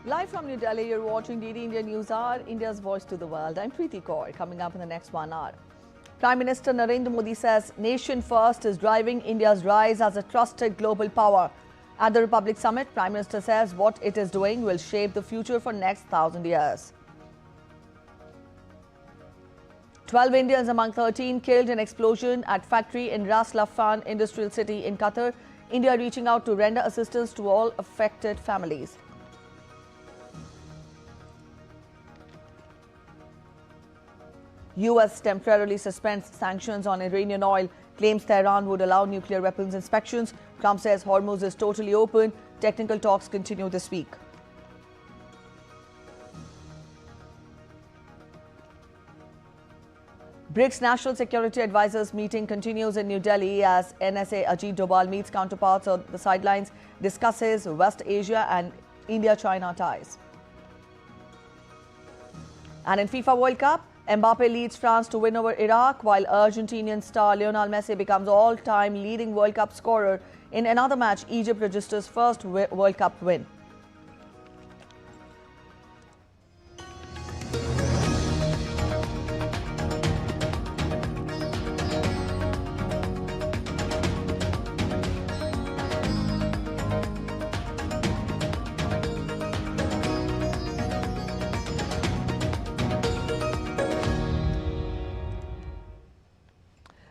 Live from New Delhi, you're watching DD India NewsHour, India's voice to the world. I'm Preeti Kaur. Coming up in the next 1 hour. Prime Minister Narendra Modi says nation first is driving India's rise as a trusted global power. At the Republic Summit, Prime Minister says what it is doing will shape the future for next 1,000 years. 12 Indians among 13 killed in explosion at factory in Ras Laffan industrial city in Qatar. India reaching out to render assistance to all affected families. US temporarily suspends sanctions on Iranian oil, claims Tehran would allow nuclear weapons inspections. Trump says Hormuz is totally open. Technical talks continue this week. BRICS National Security Advisors meeting continues in New Delhi as NSA Ajit Doval meets counterparts on the sidelines, discusses West Asia and India-China ties. And in FIFA World Cup, Mbappe leads France to win over Iraq, while Argentinian star Lionel Messi becomes all-time leading World Cup scorer. In another match, Egypt registers first World Cup win.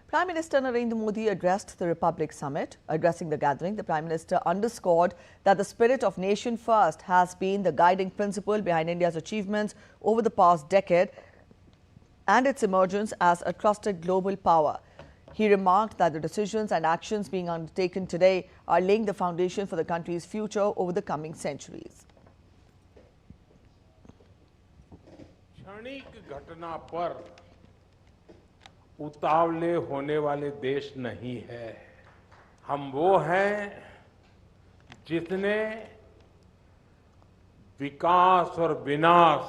Prime Minister Narendra Modi addressed the Republic Summit. Addressing the gathering, the Prime Minister underscored that the spirit of nation first has been the guiding principle behind India's achievements over the past decade and its emergence as a trusted global power. He remarked that the decisions and actions being undertaken today are laying the foundation for the country's future over the coming centuries. क्षणिक घटना पर उतावले होने वाले देश नहीं है। हम वो हैं जिसने विकास और विनाश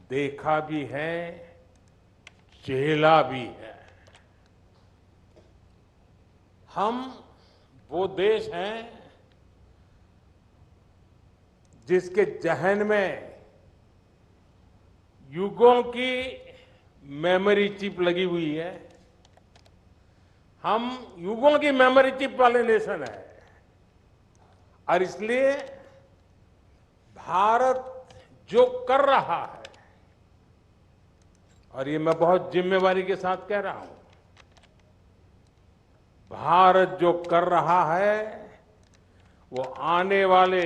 देखा भी है, झेला भी है। हम वो देश हैं जिसके जहन में युगों की मेमोरी चिप लगी हुई है। हम युगों की मेमोरी चिप वाले नेशन है और इसलिए भारत जो कर रहा है, और ये मैं बहुत जिम्मेवारी के साथ कह रहा हूं, भारत जो कर रहा है वो आने वाले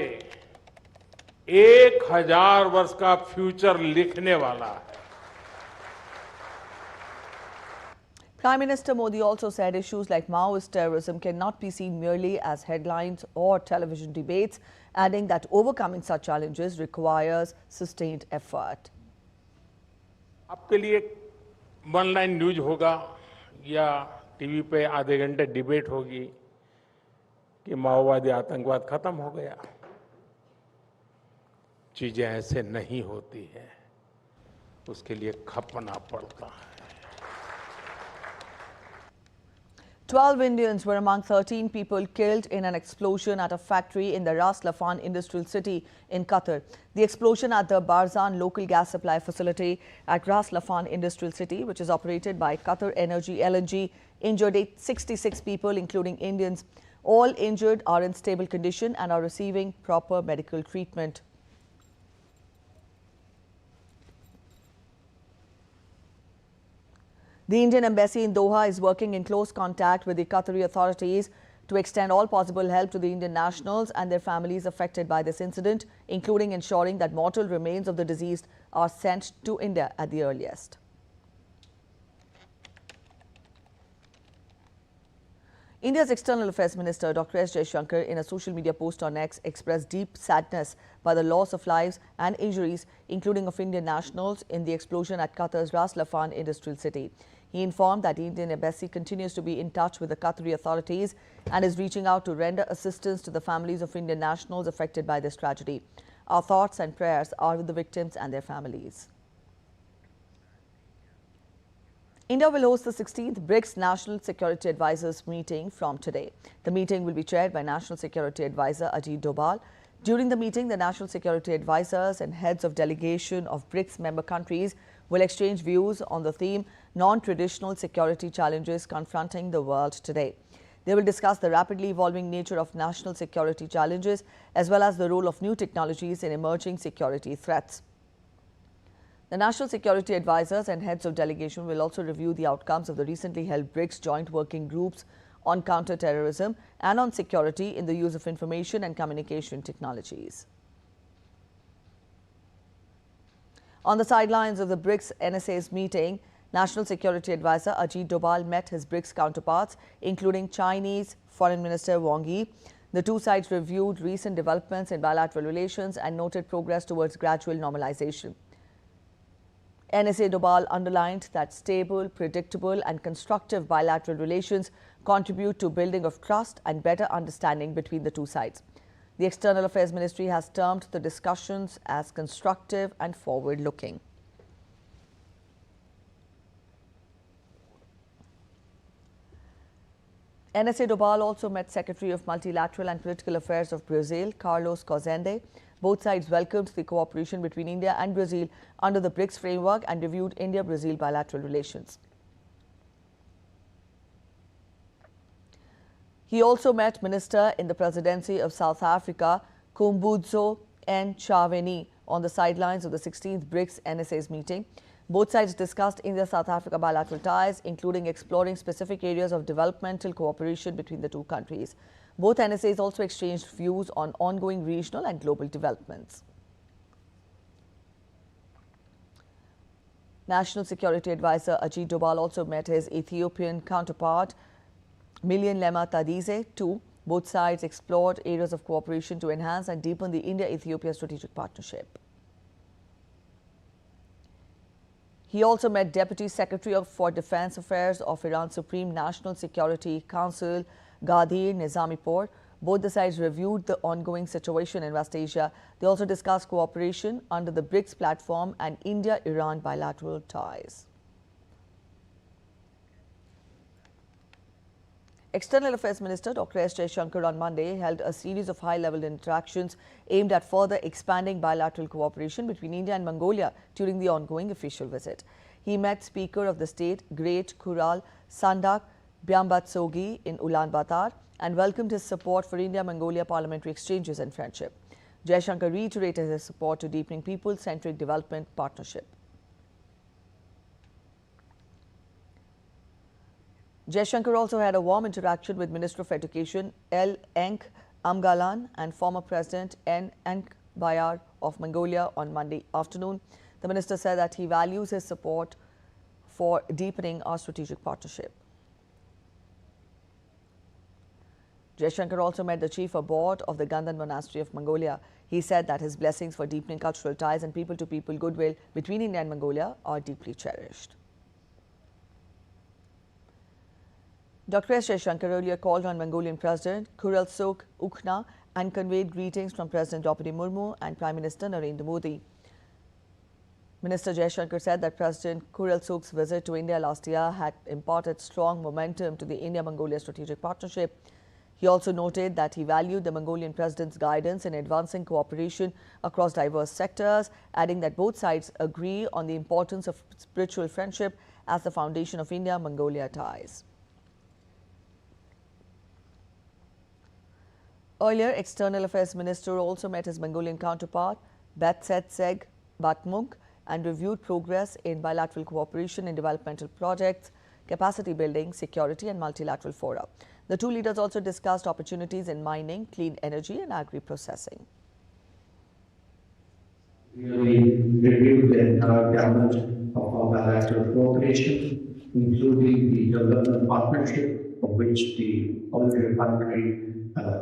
1000 वर्ष का फ्यूचर लिखने वाला है। Prime Minister Modi also said issues like Maoist terrorism cannot be seen merely as headlines or television debates, adding that overcoming such challenges requires sustained effort. आपके लिए वन लाइन न्यूज होगा या टीवी पे आधे घंटे डिबेट होगी कि माओवादी आतंकवाद खत्म हो गया। चीजें ऐसे नहीं होती हैं, उसके लिए खपना पड़ता है। 12 Indians were among 13 people killed in an explosion at a factory in the Ras Laffan industrial city in Qatar. The explosion at the Barzan local gas supply facility at Ras Laffan industrial city, which is operated by Qatar Energy LNG, injured 66 people, including Indians. All injured are in stable condition and are receiving proper medical treatment. The Indian embassy in Doha is working in close contact with the Qatari authorities to extend all possible help to the Indian nationals and their families affected by this incident, including ensuring that mortal remains of the deceased are sent to India at the earliest. India's External Affairs Minister Dr. S. Jaishankar, in a social media post on X, expressed deep sadness by the loss of lives and injuries, including of Indian nationals, in the explosion at Qatar's Ras Laffan industrial city. He informed that the Indian embassy continues to be in touch with the Qatari authorities and is reaching out to render assistance to the families of Indian nationals affected by this tragedy. Our thoughts and prayers are with the victims and their families. India will host the 16th BRICS National Security Advisors meeting from today. The meeting will be chaired by National Security Advisor Ajit Doval. During the meeting, the national security advisors and heads of delegation of BRICS member countries will exchange views on the theme non-traditional security challenges confronting the world today. They will discuss the rapidly evolving nature of national security challenges as well as the role of new technologies in emerging security threats. The national security advisors and heads of delegation will also review the outcomes of the recently held BRICS joint working groups on counter-terrorism and on security in the use of information and communication technologies. On the sidelines of the BRICS NSA's meeting, National Security Advisor Ajit Doval met his BRICS counterparts, including Chinese Foreign Minister Wang Yi. The two sides reviewed recent developments in bilateral relations and noted progress towards gradual normalization. NSA Doval underlined that stable, predictable and constructive bilateral relations contribute to building of trust and better understanding between the two sides. The External Affairs Ministry has termed the discussions as constructive and forward-looking. NSA Doval also met Secretary of Multilateral and Political Affairs of Brazil, Carlos Cozende. Both sides welcomed the cooperation between India and Brazil under the BRICS framework and reviewed India-Brazil bilateral relations. He also met Minister in the Presidency of South Africa, Khumbudzo Ntshavheni, on the sidelines of the 16th BRICS NSA's meeting. Both sides discussed India-South Africa bilateral ties, including exploring specific areas of developmental cooperation between the two countries. Both NSAs also exchanged views on ongoing regional and global developments. National Security Advisor Ajit Doval also met his Ethiopian counterpart, Million Lema Tadize, too. Both sides explored areas of cooperation to enhance and deepen the India-Ethiopia strategic partnership. He also met Deputy Secretary for Defense Affairs of Iran's Supreme National Security Council, Ghadir Nizamipur. Both the sides reviewed the ongoing situation in West Asia. They also discussed cooperation under the BRICS platform and India-Iran bilateral ties. External Affairs Minister Dr. S. Jaishankar on Monday held a series of high-level interactions aimed at further expanding bilateral cooperation between India and Mongolia during the ongoing official visit. He met Speaker of the State, Great Khural Sandak Byambatsogi in Ulaanbaatar and welcomed his support for India-Mongolia parliamentary exchanges and friendship. Jaishankar reiterated his support to deepening people-centric development partnership. Jaishankar also had a warm interaction with Minister of Education L. Enk Amgalan and former President N. Enk Bayar of Mongolia on Monday afternoon. The minister said that he values his support for deepening our strategic partnership. Jaishankar also met the chief of board of the Ganden Monastery of Mongolia. He said that his blessings for deepening cultural ties and people-to-people goodwill between India and Mongolia are deeply cherished. Dr. S. Jaishankar earlier called on Mongolian President Khurelsukh Ukhna and conveyed greetings from President Draupadi Murmu and Prime Minister Narendra Modi. Minister Jaishankar said that President Khurelsukh's visit to India last year had imparted strong momentum to the India-Mongolia strategic partnership. He also noted that he valued the Mongolian president's guidance in advancing cooperation across diverse sectors, adding that both sides agree on the importance of spiritual friendship as the foundation of India-Mongolia ties. Earlier, External Affairs Minister also met his Mongolian counterpart, Betsetseg Batmunk, and reviewed progress in bilateral cooperation in developmental projects, capacity building, security and multilateral fora. The two leaders also discussed opportunities in mining, clean energy and agri-processing. We reviewed the entire gamut of our bilateral cooperation, including the development partnership, of which the oil refinery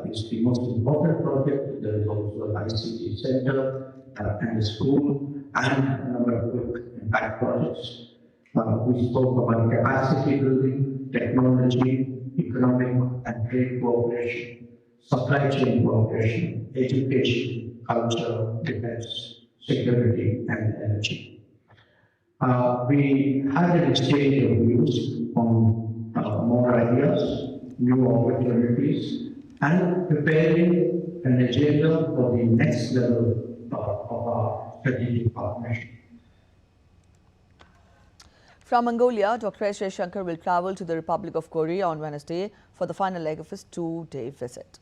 is the most important project. There is also an ICT center and a school and a number of quick impact projects. We spoke about capacity building, technology, economic and trade cooperation, supply chain cooperation, education, culture, defense, security and energy. We had an exchange of views on more ideas, new opportunities, and preparing an agenda for the next level of our strategic partnership. From Mongolia, Dr. S. Jaishankar will travel to the Republic of Korea on Wednesday for the final leg of his two-day visit.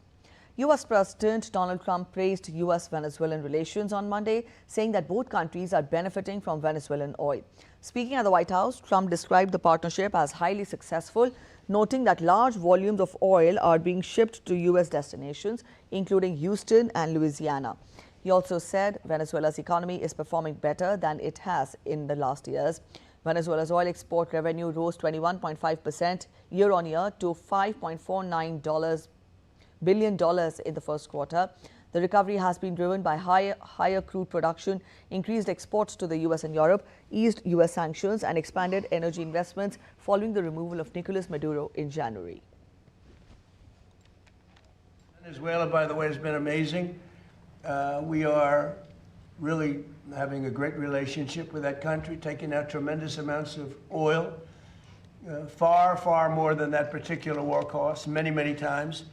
U.S. President Donald Trump praised U.S.-Venezuelan relations on Monday, saying that both countries are benefiting from Venezuelan oil. Speaking at the White House, Trump described the partnership as highly successful, noting that large volumes of oil are being shipped to U.S. destinations, including Houston and Louisiana. He also said Venezuela's economy is performing better than it has in the last years. Venezuela's oil export revenue rose 21.5% year-on-year to $5.49 billion in the first quarter. The recovery has been driven by higher crude production, increased exports to the U.S. and Europe, eased U.S. sanctions, and expanded energy investments following the removal of Nicolas Maduro in January. Venezuela, by the way, has been amazing. We are really having a great relationship with that country, taking out tremendous amounts of oil, far, far more than that particular war cost, many, many times.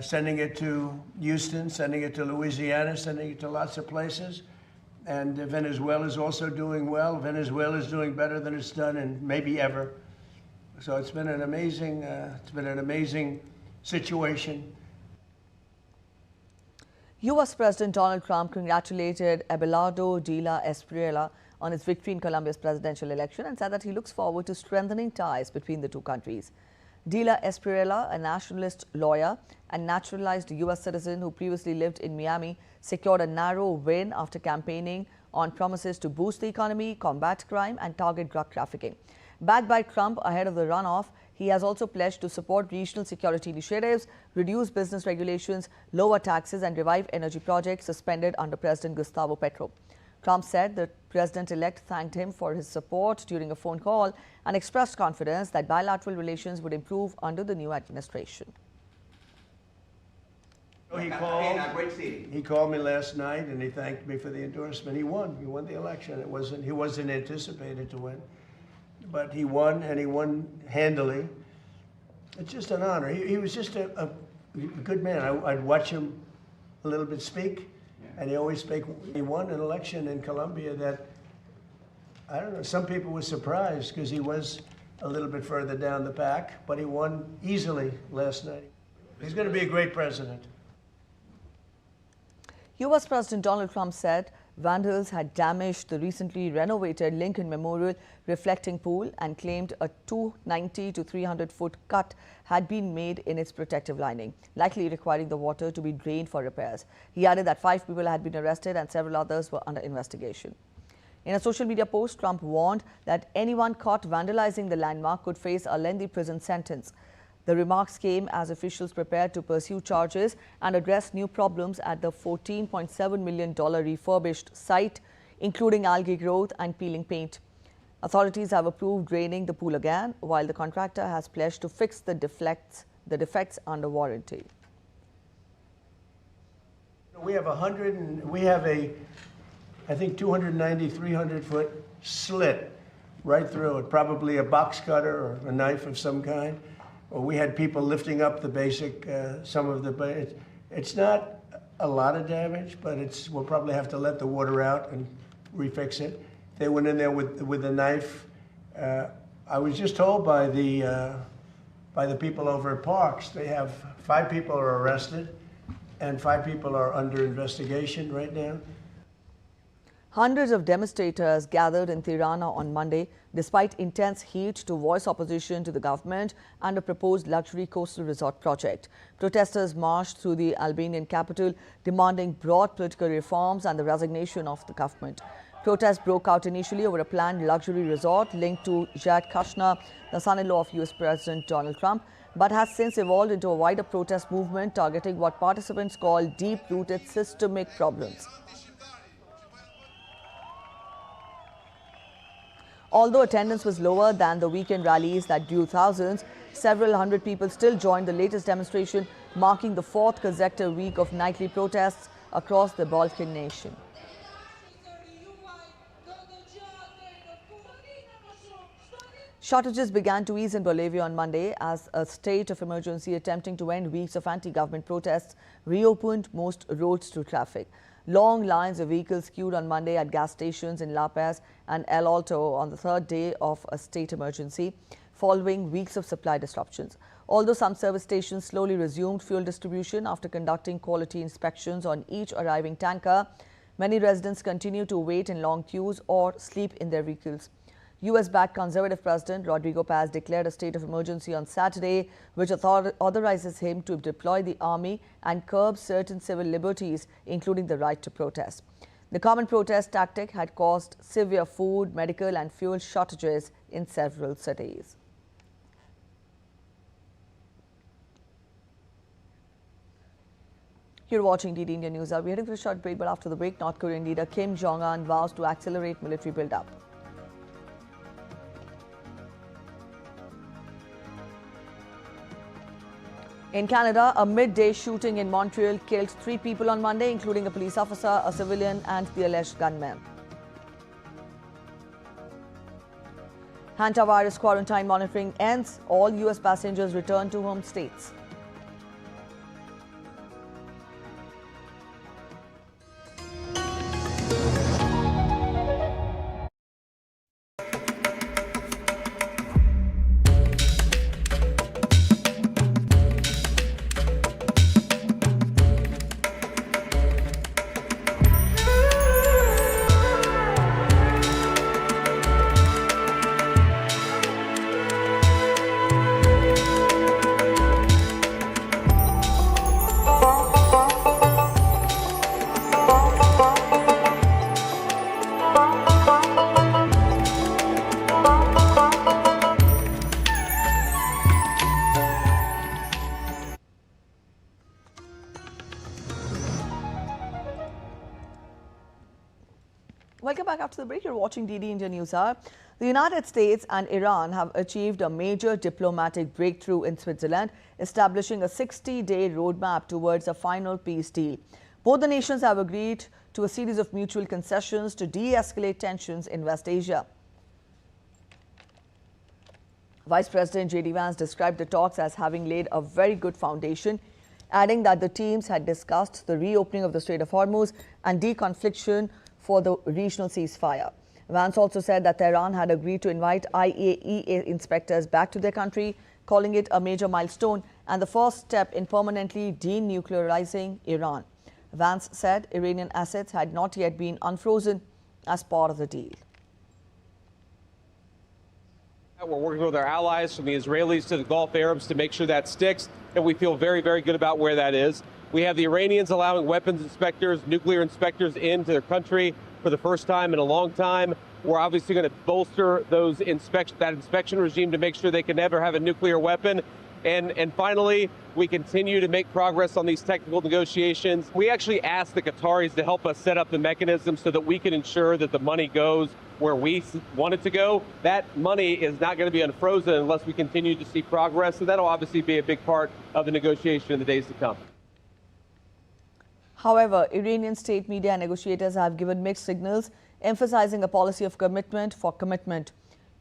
Sending it to Houston, sending it to Louisiana, sending it to lots of places. And Venezuela is also doing well. Venezuela is doing better than it's done in maybe ever. So it's been an amazing situation. U.S. President Donald Trump congratulated Abelardo de la Espriella on his victory in Colombia's presidential election and said that he looks forward to strengthening ties between the two countries. De la Espriella, a nationalist lawyer and naturalized U.S. citizen who previously lived in Miami, secured a narrow win after campaigning on promises to boost the economy, combat crime, and target drug trafficking. Backed by Trump ahead of the runoff, he has also pledged to support regional security initiatives, reduce business regulations, lower taxes, and revive energy projects suspended under President Gustavo Petro. Trump said the president-elect thanked him for his support during a phone call and expressed confidence that bilateral relations would improve under the new administration. He called me last night and he thanked me for the endorsement. He won the election. He wasn't anticipated to win, but he won, and he won handily. It's just an honor. He was just a good man. I'd watch him a little bit speak. And he always spoke. He won an election in Colombia that, I don't know, some people were surprised because he was a little bit further down the pack, but he won easily last night. He's going to be a great president. U.S. President Donald Trump said vandals had damaged the recently renovated Lincoln Memorial reflecting pool and claimed a 290 to 300-foot cut had been made in its protective lining, likely requiring the water to be drained for repairs. He added that 5 people had been arrested and several others were under investigation. In a social media post, Trump warned that anyone caught vandalizing the landmark could face a lengthy prison sentence. The remarks came as officials prepared to pursue charges and address new problems at the $14.7 million refurbished site, including algae growth and peeling paint. Authorities have approved draining the pool again, while the contractor has pledged to fix the defects under warranty. We have I think 290, 300-foot slit right through it, probably a box cutter or a knife of some kind. We had people lifting up the basic, it's not a lot of damage, but we'll probably have to let the water out and refix it. They went in there with a knife. I was just told by the people over at Parks, they have 5 people are arrested and 5 people are under investigation right now. Hundreds of demonstrators gathered in Tirana on Monday despite intense heat to voice opposition to the government and a proposed luxury coastal resort project. Protesters marched through the Albanian capital demanding broad political reforms and the resignation of the government. Protests broke out initially over a planned luxury resort linked to Jared Kushner, the son-in-law of U.S. President Donald Trump, but has since evolved into a wider protest movement targeting what participants call deep-rooted systemic problems. Although attendance was lower than the weekend rallies that drew thousands, several hundred people still joined the latest demonstration, marking the 4th consecutive week of nightly protests across the Balkan nation. Shortages began to ease in Bolivia on Monday as a state of emergency attempting to end weeks of anti-government protests reopened most roads to traffic. Long lines of vehicles queued on Monday at gas stations in La Paz and El Alto on the third day of a state emergency, following weeks of supply disruptions. Although some service stations slowly resumed fuel distribution after conducting quality inspections on each arriving tanker, many residents continue to wait in long queues or sleep in their vehicles. US-backed Conservative President Rodrigo Paz declared a state of emergency on Saturday, which authorizes him to deploy the army and curb certain civil liberties, including the right to protest. The common protest tactic had caused severe food, medical and fuel shortages in several cities. You're watching DD India News. We're heading for a short break, but after the break, North Korean leader Kim Jong-un vows to accelerate military build-up. In Canada, a midday shooting in Montreal killed 3 people on Monday, including a police officer, a civilian and the alleged gunman. Hantavirus quarantine monitoring ends. All US passengers return to home states. Welcome back after the break. You're watching DD India NewsHour. The United States and Iran have achieved a major diplomatic breakthrough in Switzerland, establishing a 60-day roadmap towards a final peace deal. Both the nations have agreed to a series of mutual concessions to de-escalate tensions in West Asia. Vice President J.D. Vance described the talks as having laid a very good foundation, adding that the teams had discussed the reopening of the Strait of Hormuz and deconfliction for the regional ceasefire. Vance also said that Tehran had agreed to invite IAEA inspectors back to their country, calling it a major milestone and the first step in permanently denuclearizing Iran. Vance said Iranian assets had not yet been unfrozen as part of the deal. We're working with our allies, from the Israelis to the Gulf Arabs, to make sure that sticks, and we feel very, very good about where that is. We have the Iranians allowing weapons inspectors, nuclear inspectors into their country for the first time in a long time. We're obviously going to bolster that inspection regime to make sure they can never have a nuclear weapon. And finally, we continue to make progress on these technical negotiations. We actually asked the Qataris to help us set up the mechanism so that we can ensure that the money goes where we want it to go. That money is not going to be unfrozen unless we continue to see progress. So that'll obviously be a big part of the negotiation in the days to come. However, Iranian state media and negotiators have given mixed signals, emphasizing a policy of commitment for commitment.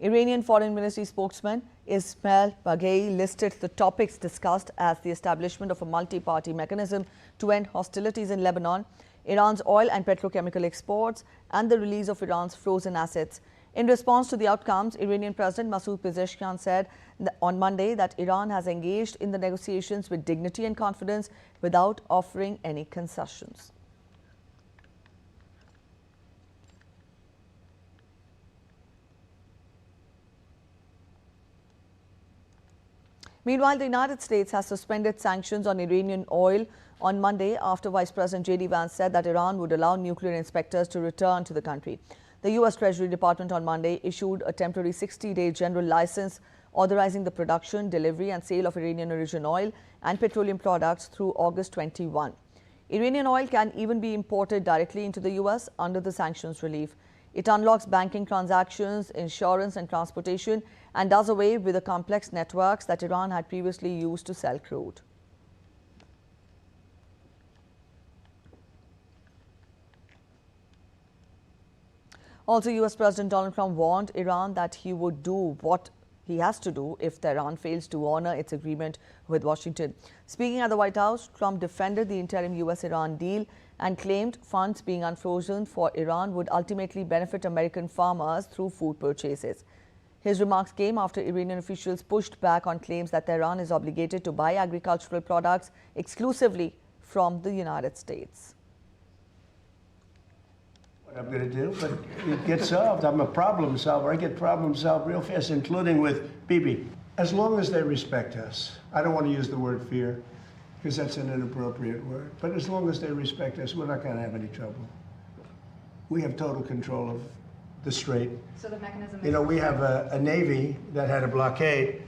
Iranian Foreign Ministry spokesman Ismail Baghei listed the topics discussed as the establishment of a multi-party mechanism to end hostilities in Lebanon, Iran's oil and petrochemical exports, and the release of Iran's frozen assets. In response to the outcomes, Iranian President Masoud Pezeshkian said on Monday that Iran has engaged in the negotiations with dignity and confidence without offering any concessions. Meanwhile, the United States has suspended sanctions on Iranian oil on Monday after Vice President J.D. Vance said that Iran would allow nuclear inspectors to return to the country. The U.S. Treasury Department on Monday issued a temporary 60-day general license authorizing the production, delivery and sale of Iranian origin oil and petroleum products through August 21. Iranian oil can even be imported directly into the U.S. under the sanctions relief. It unlocks banking transactions, insurance and transportation and does away with the complex networks that Iran had previously used to sell crude. Also, U.S. President Donald Trump warned Iran that he would do what he has to do if Tehran fails to honor its agreement with Washington. Speaking at the White House, Trump defended the interim US-Iran deal and claimed funds being unfrozen for Iran would ultimately benefit American farmers through food purchases. His remarks came after Iranian officials pushed back on claims that Tehran is obligated to buy agricultural products exclusively from the United States. What I'm going to do, but it gets solved. I'm a problem solver. I get problems solved real fast, including with Bibi. As long as they respect us. I don't want to use the word fear, because that's an inappropriate word. But as long as they respect us, we're not going to have any trouble. We have total control of the strait. So the mechanism is... You know, we have a Navy that had a blockade.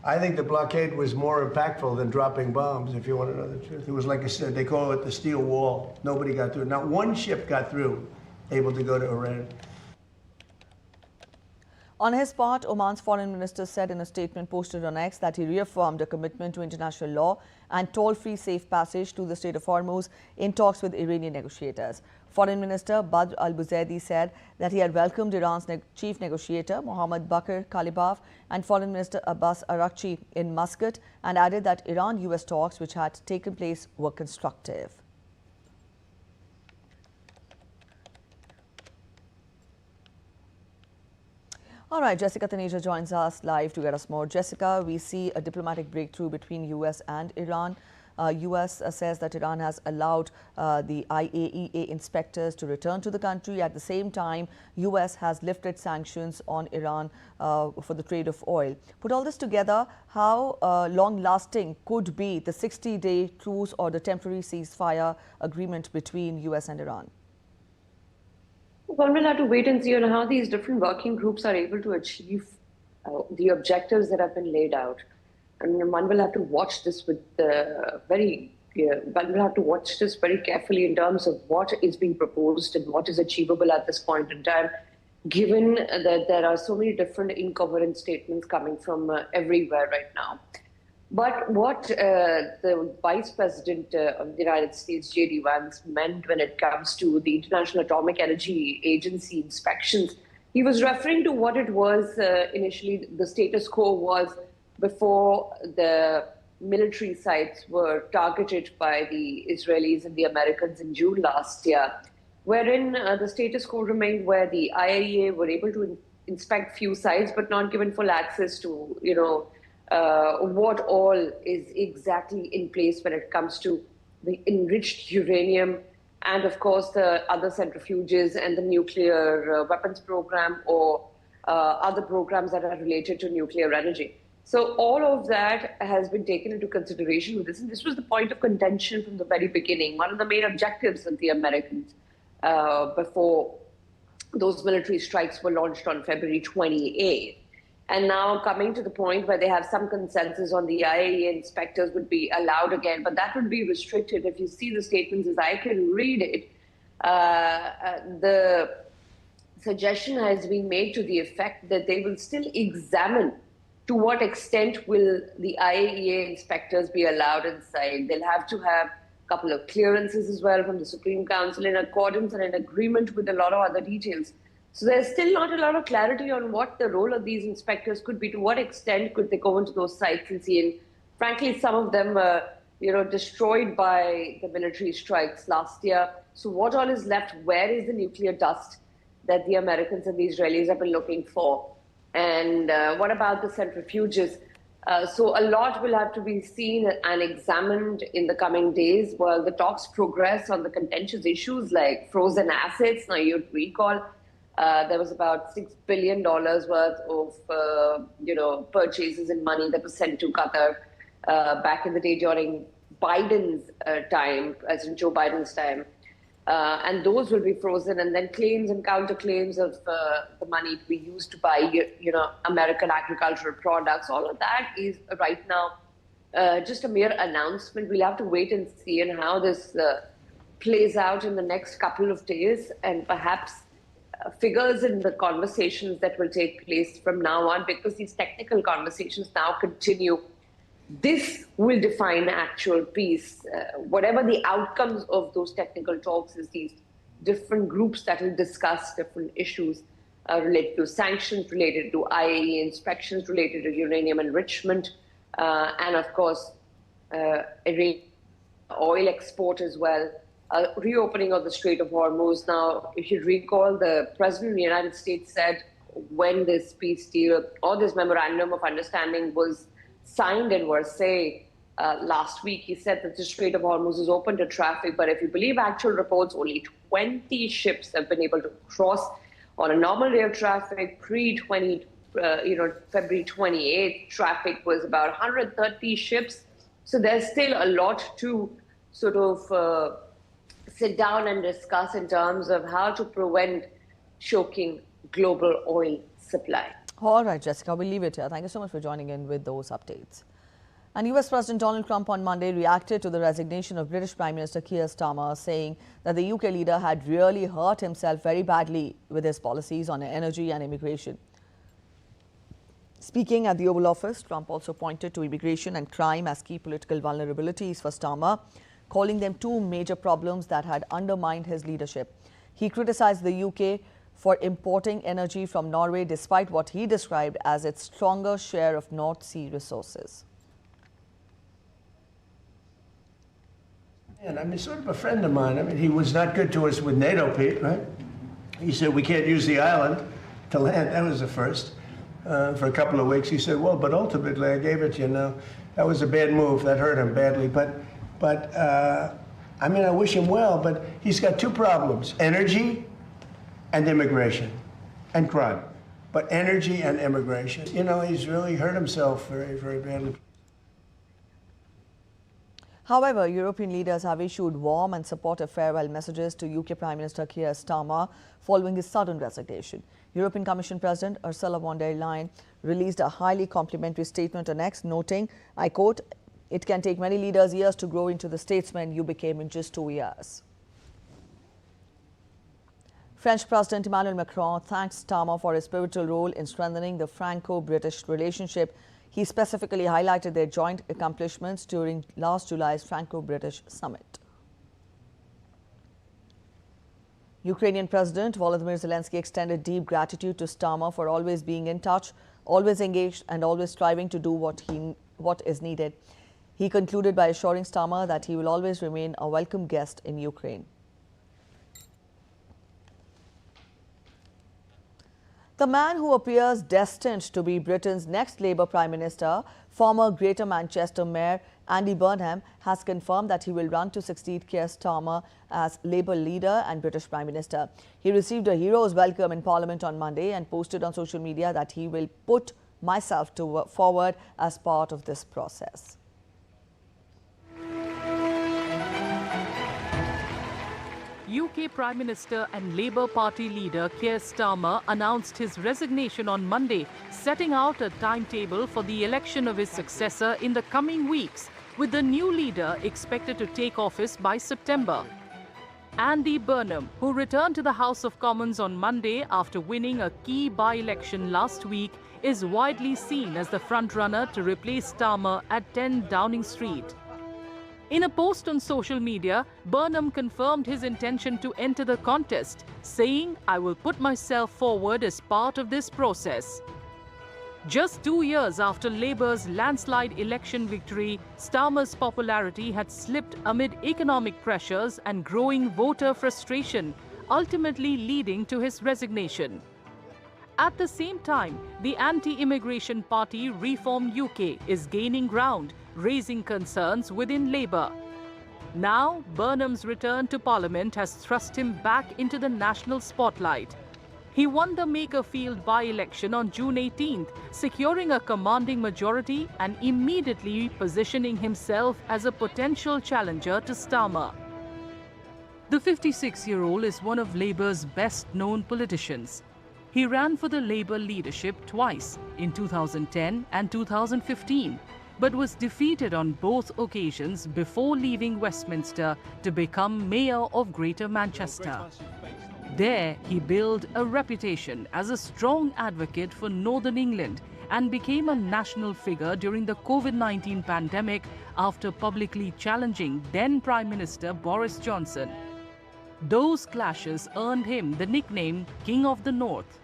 I think the blockade was more impactful than dropping bombs, if you want to know the truth. It was like I said, they call it the steel wall. Nobody got through. Not one ship got through, able to go to Iran. On his part, Oman's foreign minister said in a statement posted on X that he reaffirmed a commitment to international law and toll-free safe passage to the Strait of Hormuz in talks with Iranian negotiators. Foreign Minister Badr al-Buzaidi said that he had welcomed Iran's chief negotiator Mohammad Bakr Kalibaf and Foreign Minister Abbas Araghchi in Muscat, and added that Iran-US talks which had taken place were constructive. All right, Jessica Taneja joins us live to get us more. Jessica, we see a diplomatic breakthrough between US and Iran. US says that Iran has allowed the IAEA inspectors to return to the country. At the same time, US has lifted sanctions on Iran for the trade of oil. Put all this together, how long-lasting could be the 60-day truce or the temporary ceasefire agreement between US and Iran? Well, we'll have to wait and see on how these different working groups are able to achieve the objectives that have been laid out. And one will have to watch this with one will have to watch this very carefully in terms of what is being proposed and what is achievable at this point in time, given that there are so many different incoherent statements coming from everywhere right now. But what the Vice President of the United States, J.D. Vance, meant when it comes to the International Atomic Energy Agency inspections, he was referring to what it was initially, the status quo was before the military sites were targeted by the Israelis and the Americans in June last year, wherein the status quo remained where the IAEA were able to inspect few sites but not given full access to, what all is exactly in place when it comes to the enriched uranium and, of course, the other centrifuges and the nuclear weapons program or other programs that are related to nuclear energy. So all of that has been taken into consideration with this. And this was the point of contention from the very beginning, one of the main objectives of the Americans before those military strikes were launched on February 28th. And now coming to the point where they have some consensus on the IAEA inspectors would be allowed again, but that would be restricted. If you see the statements as I can read it, the suggestion has been made to the effect that they will still examine to what extent will the IAEA inspectors be allowed inside. They'll have to have a couple of clearances as well from the Supreme Council in accordance and in agreement with a lot of other details. So there's still not a lot of clarity on what the role of these inspectors could be, to what extent could they go into those sites and see. And frankly, some of them were, destroyed by the military strikes last year. So what all is left? Where is the nuclear dust that the Americans and the Israelis have been looking for? And what about the centrifuges? So a lot will have to be seen and examined in the coming days while the talks progress on the contentious issues like frozen assets. Now, you'd recall there was about $6 billion worth of, purchases in money that was sent to Qatar back in the day during Biden's time, as in Joe Biden's time. And those will be frozen, and then claims and counterclaims of the money to be used to buy, American agricultural products. All of that is right now just a mere announcement. We'll have to wait and see and how this plays out in the next couple of days, and perhaps figures in the conversations that will take place from now on, because these technical conversations now continue. This will define actual peace. Whatever the outcomes of those technical talks is, these different groups that will discuss different issues related to sanctions, related to IAEA inspections, related to uranium enrichment, and of course, oil export as well. Reopening of the Strait of Hormuz. Now, if you recall, the President of the United States said when this peace deal or this memorandum of understanding was signed in Versailles last week, he said that the Strait of Hormuz is open to traffic. But if you believe actual reports, only 20 ships have been able to cross on a normal day of traffic. February 28th, traffic was about 130 ships. So there's still a lot to sort of sit down and discuss in terms of how to prevent choking global oil supply. All right, Jessica, we'll leave it here. Thank you so much for joining in with those updates. And US President Donald Trump on Monday reacted to the resignation of British Prime Minister Keir Starmer, saying that the UK leader had really hurt himself very badly with his policies on energy and immigration. Speaking at the Oval Office, Trump also pointed to immigration and crime as key political vulnerabilities for Starmer, calling them two major problems that had undermined his leadership. He criticized the UK for importing energy from Norway despite what he described as its stronger share of North Sea resources. And I mean, sort of a friend of mine. I mean, he was not good to us with NATO, Pete, right? He said, we can't use the island to land. That was the first. For a couple of weeks, he said, well, but ultimately I gave it to you. Now, that was a bad move. That hurt him badly. But I mean, I wish him well, but he's got two problems: energy and immigration and crime. But energy and immigration. You know, he's really hurt himself very, very badly. However, European leaders have issued warm and supportive farewell messages to UK Prime Minister Keir Starmer following his sudden resignation. European Commission President Ursula von der Leyen released a highly complimentary statement on X, noting, I quote, "It can take many leaders years to grow into the statesman you became in just 2 years." French President Emmanuel Macron thanked Starmer for his pivotal role in strengthening the Franco-British relationship. He specifically highlighted their joint accomplishments during last July's Franco-British summit. Ukrainian President Volodymyr Zelensky extended deep gratitude to Starmer for always being in touch, always engaged, and always striving to do what is needed. He concluded by assuring Starmer that he will always remain a welcome guest in Ukraine. The man who appears destined to be Britain's next Labour Prime Minister, former Greater Manchester Mayor Andy Burnham, has confirmed that he will run to succeed Keir Starmer as Labour leader and British Prime Minister. He received a hero's welcome in Parliament on Monday and posted on social media that he will put myself forward as part of this process. UK Prime Minister and Labour Party leader Keir Starmer announced his resignation on Monday, setting out a timetable for the election of his successor in the coming weeks, with the new leader expected to take office by September. Andy Burnham, who returned to the House of Commons on Monday after winning a key by-election last week, is widely seen as the frontrunner to replace Starmer at 10 Downing Street. In a post on social media, Burnham confirmed his intention to enter the contest, saying, "I will put myself forward as part of this process." Just 2 years after Labour's landslide election victory, Starmer's popularity had slipped amid economic pressures and growing voter frustration, ultimately leading to his resignation. At the same time, the anti-immigration party Reform UK is gaining ground, raising concerns within Labour. Now, Burnham's return to Parliament has thrust him back into the national spotlight. He won the Makerfield by-election on June 18th, securing a commanding majority and immediately positioning himself as a potential challenger to Starmer. The 56-year-old is one of Labour's best-known politicians. He ran for the Labour leadership twice, in 2010 and 2015, but was defeated on both occasions before leaving Westminster to become Mayor of Greater Manchester. There, he built a reputation as a strong advocate for Northern England and became a national figure during the COVID-19 pandemic after publicly challenging then Prime Minister Boris Johnson. Those clashes earned him the nickname King of the North.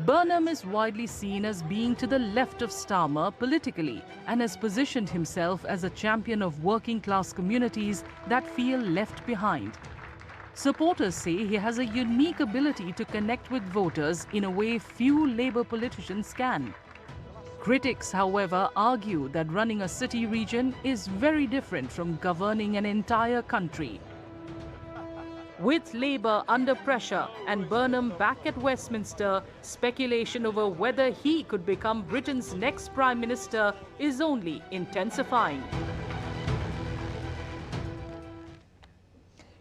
Burnham is widely seen as being to the left of Starmer politically and has positioned himself as a champion of working-class communities that feel left behind. Supporters say he has a unique ability to connect with voters in a way few Labour politicians can. Critics, however, argue that running a city region is very different from governing an entire country. With Labour under pressure and Burnham back at Westminster, speculation over whether he could become Britain's next Prime Minister is only intensifying.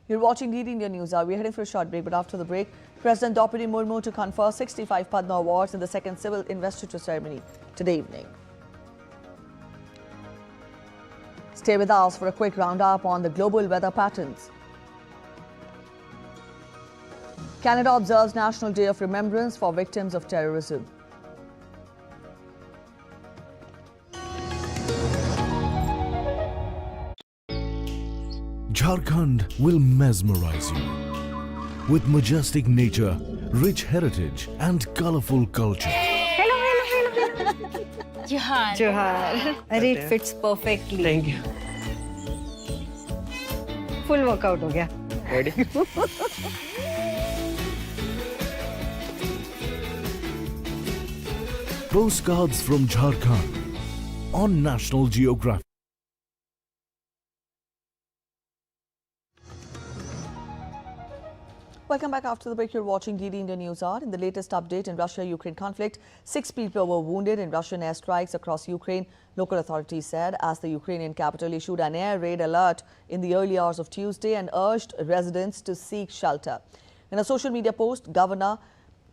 You're watching DD India NewsHour. We're heading for a short break, but after the break, President Draupadi Murmu to confer 65 Padma Awards in the second civil investiture ceremony today evening. Stay with us for a quick roundup on the global weather patterns. Canada observes National Day of Remembrance for Victims of Terrorism. Jharkhand will mesmerize you with majestic nature, rich heritage and colorful culture. Hello. Johar. It fits perfectly. Thank you. Full workout हो गया. Ready? Postcards from Jharkhand on National Geographic. Welcome back after the break. You're watching DD India NewsHour. In the latest update in Russia-Ukraine conflict, 6 people were wounded in Russian airstrikes across Ukraine, local authorities said, as the Ukrainian capital issued an air raid alert in the early hours of Tuesday and urged residents to seek shelter. In a social media post, Governor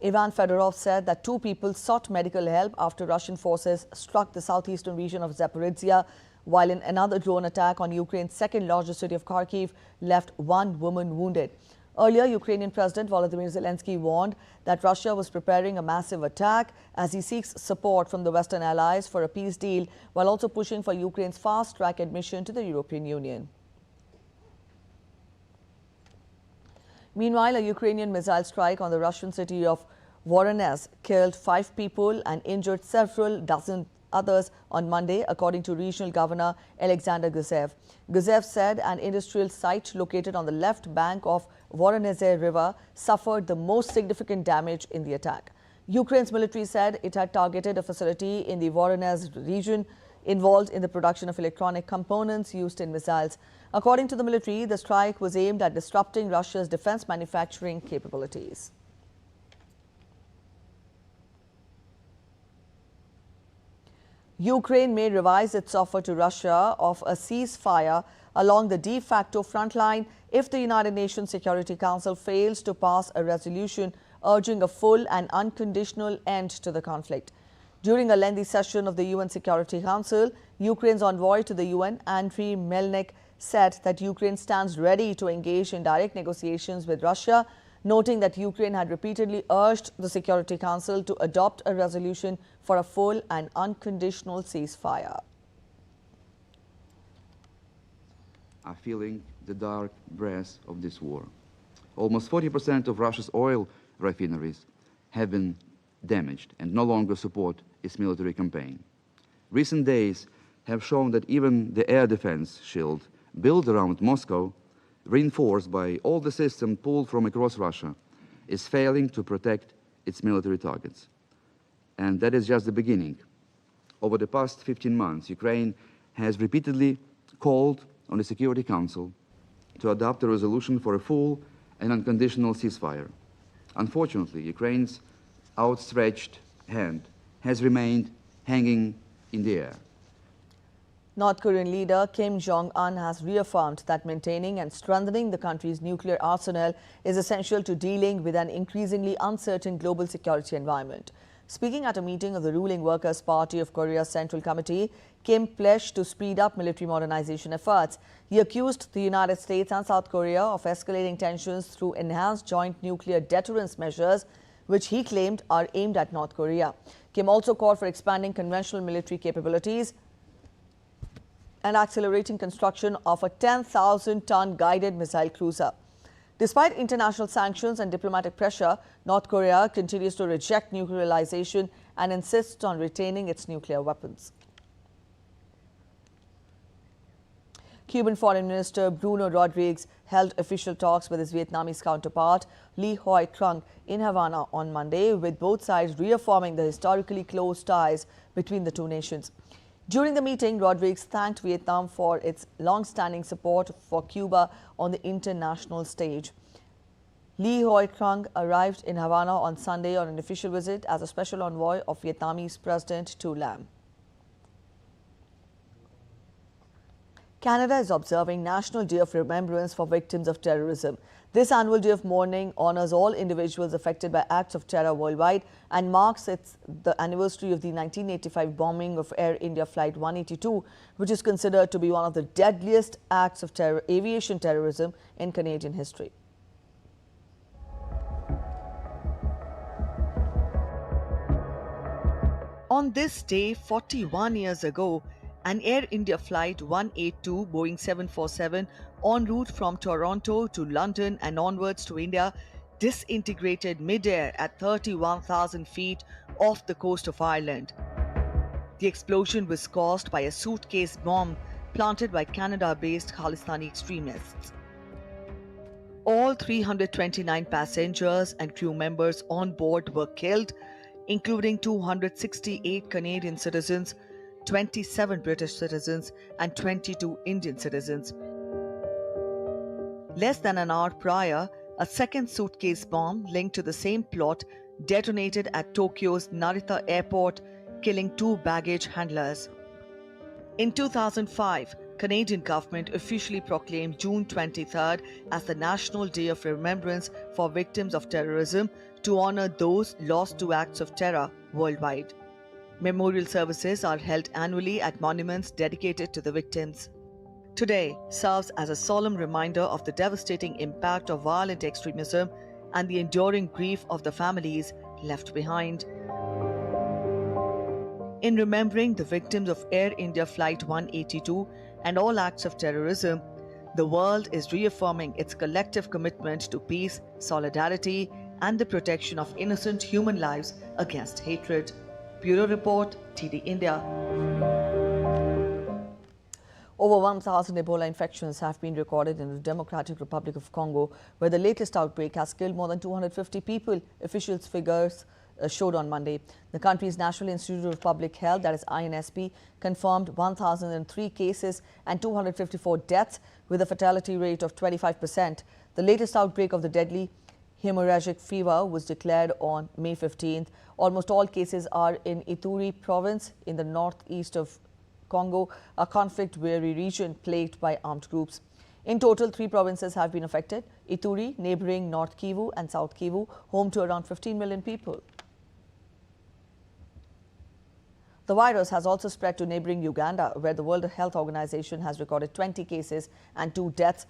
Ivan Fedorov said that 2 people sought medical help after Russian forces struck the southeastern region of Zaporizhia, while in another drone attack on Ukraine's second largest city of Kharkiv left 1 woman wounded. Earlier, Ukrainian President Volodymyr Zelensky warned that Russia was preparing a massive attack as he seeks support from the Western allies for a peace deal, while also pushing for Ukraine's fast-track admission to the European Union. Meanwhile, a Ukrainian missile strike on the Russian city of Voronezh killed 5 people and injured several dozen others on Monday, according to Regional Governor Alexander Gusev. Gusev said an industrial site located on the left bank of Voronezh River suffered the most significant damage in the attack. Ukraine's military said it had targeted a facility in the Voronezh region involved in the production of electronic components used in missiles. According to the military, the strike was aimed at disrupting Russia's defense manufacturing capabilities. Ukraine may revise its offer to Russia of a ceasefire along the de facto front line if the United Nations Security Council fails to pass a resolution urging a full and unconditional end to the conflict. During a lengthy session of the UN Security Council, Ukraine's envoy to the UN, Andriy Melnik, said that Ukraine stands ready to engage in direct negotiations with Russia, noting that Ukraine had repeatedly urged the Security Council to adopt a resolution for a full and unconditional ceasefire. Are feeling the dark breath of this war. Almost 40% of Russia's oil refineries have been damaged and no longer support its military campaign. Recent days have shown that even the air defense shield built around Moscow, reinforced by all the systems pulled from across Russia, is failing to protect its military targets. And that is just the beginning. Over the past 15 months, Ukraine has repeatedly called on the Security Council to adopt a resolution for a full and unconditional ceasefire. Unfortunately, Ukraine's outstretched hand has remained hanging in the air. North Korean leader Kim Jong-un has reaffirmed that maintaining and strengthening the country's nuclear arsenal is essential to dealing with an increasingly uncertain global security environment. Speaking at a meeting of the ruling Workers' Party of Korea's Central Committee, Kim pledged to speed up military modernization efforts. He accused the United States and South Korea of escalating tensions through enhanced joint nuclear deterrence measures, which he claimed are aimed at North Korea. Kim also called for expanding conventional military capabilities and accelerating construction of a 10,000-ton guided missile cruiser. Despite international sanctions and diplomatic pressure, North Korea continues to reject nuclearization and insists on retaining its nuclear weapons. Cuban Foreign Minister Bruno Rodriguez held official talks with his Vietnamese counterpart Lee Hoi Trung in Havana on Monday, with both sides reaffirming the historically close ties between the two nations. During the meeting, Rodriguez thanked Vietnam for its long-standing support for Cuba on the international stage. Lee Hoi Trung arrived in Havana on Sunday on an official visit as a special envoy of Vietnamese President Tu Lam. Canada is observing National Day of Remembrance for Victims of Terrorism. This annual day of mourning honors all individuals affected by acts of terror worldwide and marks the anniversary of the 1985 bombing of Air India Flight 182, which is considered to be one of the deadliest acts of aviation terrorism in Canadian history. On this day, 41 years ago, an Air India Flight 182 Boeing 747 en route from Toronto to London and onwards to India disintegrated mid-air at 31,000 feet off the coast of Ireland. The explosion was caused by a suitcase bomb planted by Canada-based Khalistani extremists. All 329 passengers and crew members on board were killed, including 268 Canadian citizens, 27 British citizens and 22 Indian citizens. Less than an hour prior, a second suitcase bomb linked to the same plot detonated at Tokyo's Narita airport, killing 2 baggage handlers. In 2005, Canadian government officially proclaimed June 23rd as the National Day of Remembrance for Victims of Terrorism to honor those lost to acts of terror worldwide. Memorial services are held annually at monuments dedicated to the victims. Today serves as a solemn reminder of the devastating impact of violent extremism and the enduring grief of the families left behind. In remembering the victims of Air India Flight 182 and all acts of terrorism, the world is reaffirming its collective commitment to peace, solidarity, and the protection of innocent human lives against hatred. Bureau Report, TD India. Over 1,000 Ebola infections have been recorded in the Democratic Republic of Congo, where the latest outbreak has killed more than 250 people, officials' figures showed on Monday. The country's National Institute of Public Health, that is INSP, confirmed 1,003 cases and 254 deaths, with a fatality rate of 25%. The latest outbreak of the deadly hemorrhagic fever was declared on May 15th. Almost all cases are in Ituri province in the northeast of Congo, a conflict-weary region plagued by armed groups. In total, 3 provinces have been affected: Ituri, neighboring North Kivu, and South Kivu, home to around 15 million people. The virus has also spread to neighboring Uganda, where the World Health Organization has recorded 20 cases and 2 deaths,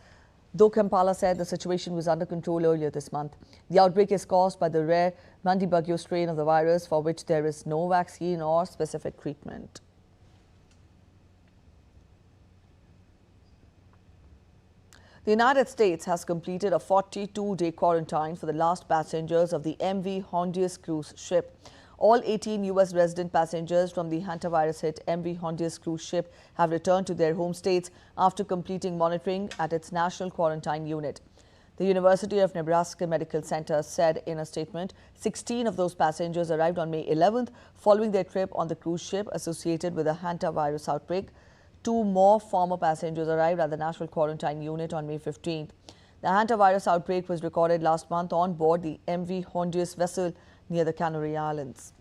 though Kampala said the situation was under control earlier this month. The outbreak is caused by the rare Bundibugyo strain of the virus, for which there is no vaccine or specific treatment. The United States has completed a 42-day quarantine for the last passengers of the MV Honduras cruise ship. All 18 U.S. resident passengers from the hantavirus-hit MV Honduras cruise ship have returned to their home states after completing monitoring at its National Quarantine Unit. The University of Nebraska Medical Center said in a statement 16 of those passengers arrived on May 11th following their trip on the cruise ship associated with a hantavirus outbreak. 2 more former passengers arrived at the National Quarantine Unit on May 15th. The hantavirus outbreak was recorded last month on board the MV Honduras vessel near the Canary Islands.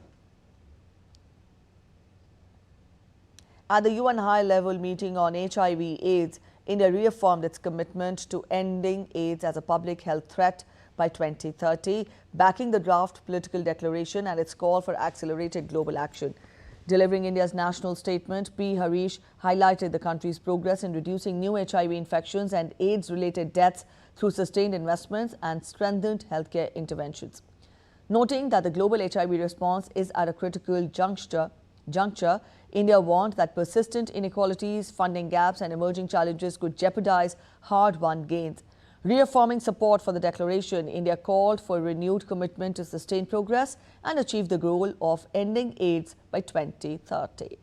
At the UN high-level meeting on HIV/AIDS, India reaffirmed its commitment to ending AIDS as a public health threat by 2030, backing the draft political declaration and its call for accelerated global action. Delivering India's national statement, P. Harish highlighted the country's progress in reducing new HIV infections and AIDS-related deaths through sustained investments and strengthened healthcare interventions. Noting that the global HIV response is at a critical juncture, India warned that persistent inequalities, funding gaps and emerging challenges could jeopardize hard-won gains. Reaffirming support for the declaration, India called for a renewed commitment to sustain progress and achieve the goal of ending AIDS by 2030.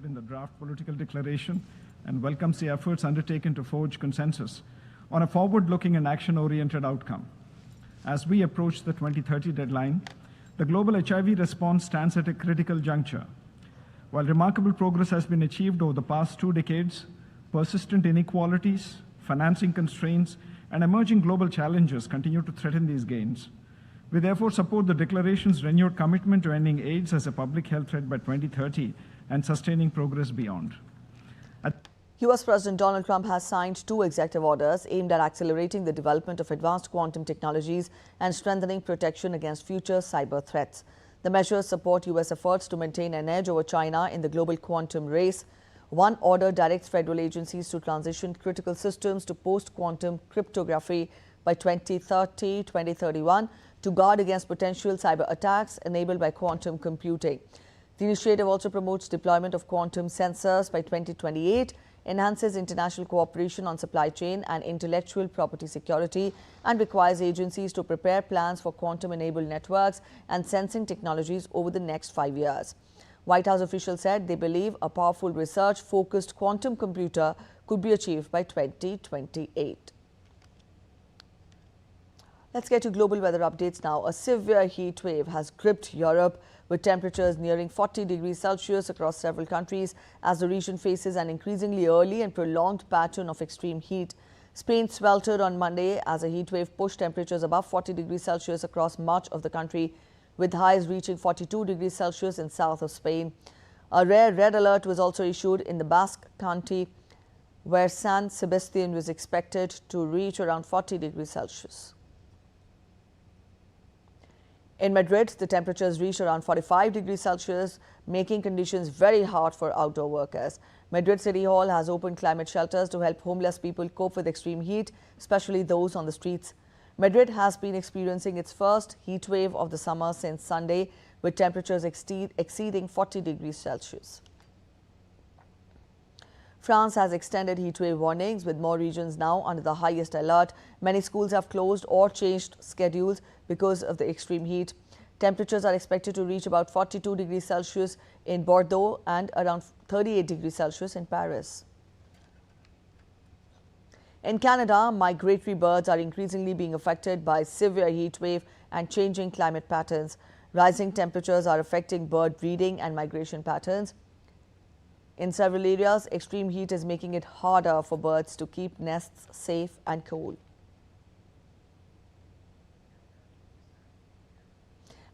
In the draft political declaration and welcomes the efforts undertaken to forge consensus on a forward-looking and action-oriented outcome. As we approach the 2030 deadline, the global HIV response stands at a critical juncture. While remarkable progress has been achieved over the past 2 decades, persistent inequalities, financing constraints, and emerging global challenges continue to threaten these gains. We therefore support the declaration's renewed commitment to ending AIDS as a public health threat by 2030 and sustaining progress beyond. US President Donald Trump has signed 2 executive orders aimed at accelerating the development of advanced quantum technologies and strengthening protection against future cyber threats. The measures support US efforts to maintain an edge over China in the global quantum race. One order directs federal agencies to transition critical systems to post-quantum cryptography by 2030-2031 to guard against potential cyber attacks enabled by quantum computing. The initiative also promotes deployment of quantum sensors by 2028, enhances international cooperation on supply chain and intellectual property security, and requires agencies to prepare plans for quantum-enabled networks and sensing technologies over the next 5 years. White House officials said they believe a powerful research-focused quantum computer could be achieved by 2028. Let's get to global weather updates now. A severe heat wave has gripped Europe, with temperatures nearing 40 degrees Celsius across several countries as the region faces an increasingly early and prolonged pattern of extreme heat. Spain sweltered on Monday as a heat wave pushed temperatures above 40 degrees Celsius across much of the country, with highs reaching 42 degrees Celsius in south of Spain. A rare red alert was also issued in the Basque Country, where San Sebastian was expected to reach around 40 degrees Celsius. In Madrid, the temperatures reached around 45 degrees Celsius, making conditions very hard for outdoor workers. Madrid City Hall has opened climate shelters to help homeless people cope with extreme heat, especially those on the streets. Madrid has been experiencing its first heat wave of the summer since Sunday, with temperatures exceeding 40 degrees Celsius. France has extended heatwave warnings, with more regions now under the highest alert. Many schools have closed or changed schedules because of the extreme heat. Temperatures are expected to reach about 42 degrees Celsius in Bordeaux and around 38 degrees Celsius in Paris. In Canada, migratory birds are increasingly being affected by severe heat wave and changing climate patterns. Rising temperatures are affecting bird breeding and migration patterns. In several areas, extreme heat is making it harder for birds to keep nests safe and cool.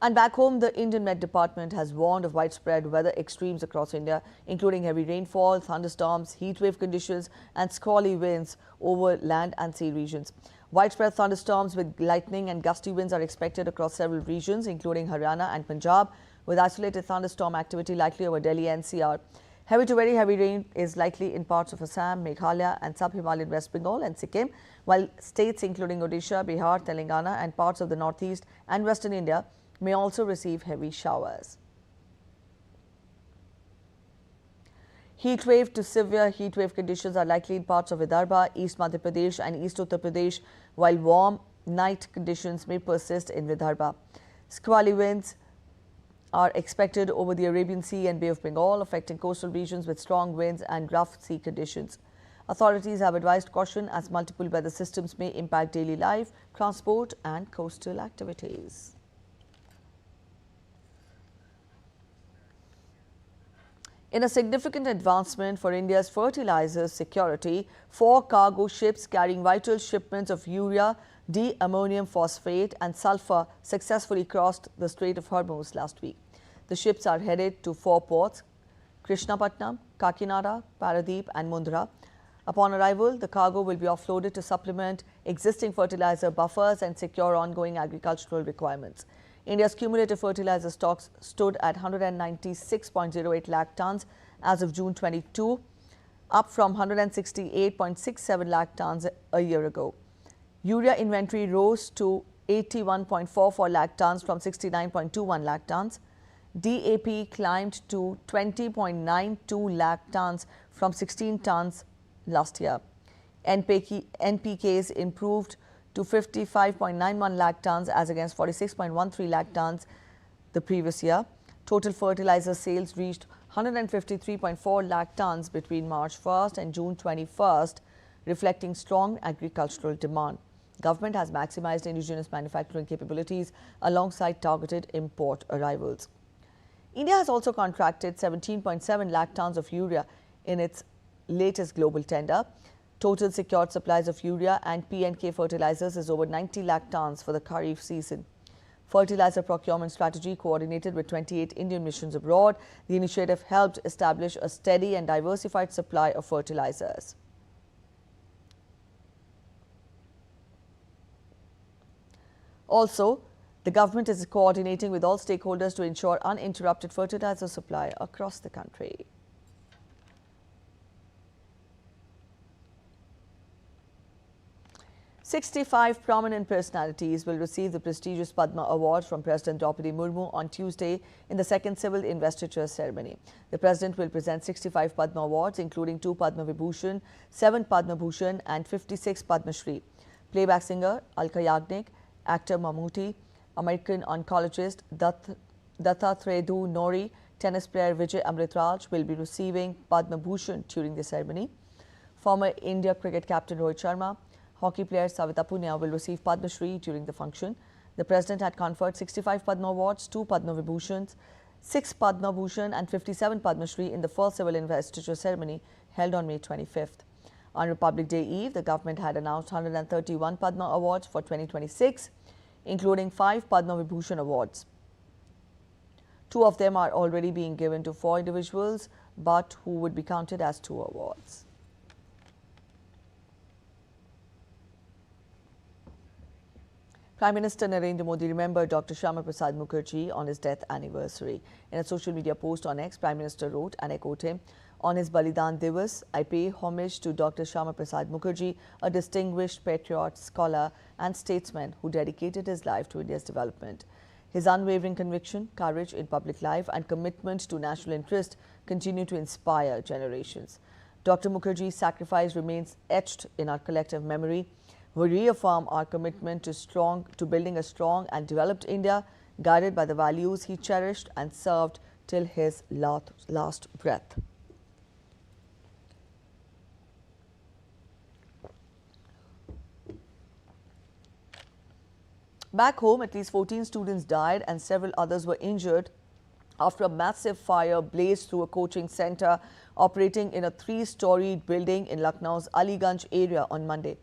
And back home, the Indian Met Department has warned of widespread weather extremes across India, including heavy rainfall, thunderstorms, heat wave conditions, and squally winds over land and sea regions. Widespread thunderstorms with lightning and gusty winds are expected across several regions, including Haryana and Punjab, with isolated thunderstorm activity likely over Delhi NCR. Heavy to very heavy rain is likely in parts of Assam, Meghalaya and sub-Himalayan West Bengal and Sikkim, while states including Odisha, Bihar, Telangana and parts of the northeast and western India may also receive heavy showers. Heat wave to severe heat wave conditions are likely in parts of Vidarbha, East Madhya Pradesh and East Uttar Pradesh, while warm night conditions may persist in Vidarbha. Squally winds are expected over the Arabian Sea and Bay of Bengal, affecting coastal regions with strong winds and rough sea conditions. Authorities have advised caution as multiple weather systems may impact daily life, transport and coastal activities. In a significant advancement for India's fertilizer security, 4 cargo ships carrying vital shipments of urea, D-ammonium phosphate and sulfur successfully crossed the Strait of Hormuz last week. The ships are headed to 4 ports: Krishnapatnam, Kakinada, Paradeep and Mundra. Upon arrival, the cargo will be offloaded to supplement existing fertilizer buffers and secure ongoing agricultural requirements. India's cumulative fertilizer stocks stood at 196.08 lakh tons as of June 22, up from 168.67 lakh tons a year ago. Urea inventory rose to 81.44 lakh tons from 69.21 lakh tons. DAP climbed to 20.92 lakh tons from 16 tons last year. NPKs improved to 55.91 lakh tons as against 46.13 lakh tons the previous year. Total fertilizer sales reached 153.4 lakh tons between March 1st and June 21st, reflecting strong agricultural demand. Government has maximized indigenous manufacturing capabilities alongside targeted import arrivals. India has also contracted 17.7 lakh tons of urea in its latest global tender. Total secured supplies of urea and P&K fertilizers is over 90 lakh tons for the Kharif season. Fertilizer procurement strategy coordinated with 28 Indian missions abroad. The initiative helped establish a steady and diversified supply of fertilizers. Also, the government is coordinating with all stakeholders to ensure uninterrupted fertilizer supply across the country. "65 prominent personalities will receive the prestigious Padma Award from President Draupadi Murmu on Tuesday in the second civil investiture ceremony. The President will present 65 Padma Awards, including 2 Padma Vibhushan, 7 Padma Bhushan and 56 Padma Shri. Playback singer Alka Yagnik, actor Mammootty, American oncologist Dattatreyu Nori, tennis player Vijay Amritraj will be receiving Padma Bhushan during the ceremony. Former India cricket captain Rohit Sharma, hockey player Savita Punia will receive Padma Shri during the function. The President had conferred 65 Padma Awards, 2 Padma Vibhushans, 6 Padma Bhushan and 57 Padma Shri in the first civil investiture ceremony held on May 25th. On Republic Day Eve, the government had announced 131 Padma Awards for 2026, including 5 Padma Vibhushan Awards. 2 of them are already being given to 4 individuals, but who would be counted as 2 awards. Prime Minister Narendra Modi remembered Dr. Shyama Prasad Mukherjee on his death anniversary. In a social media post on X, Prime Minister wrote and echoed him, "On his Balidan Divas, I pay homage to Dr. Shyama Prasad Mukherjee, a distinguished patriot, scholar and statesman who dedicated his life to India's development. His unwavering conviction, courage in public life and commitment to national interest continue to inspire generations. Dr. Mukherjee's sacrifice remains etched in our collective memory. We reaffirm our commitment to building a strong and developed India, guided by the values he cherished and served till his last breath." Back home, at least 14 students died and several others were injured after a massive fire blazed through a coaching center operating in a 3-storied building in Lucknow's Aliganj area on Monday.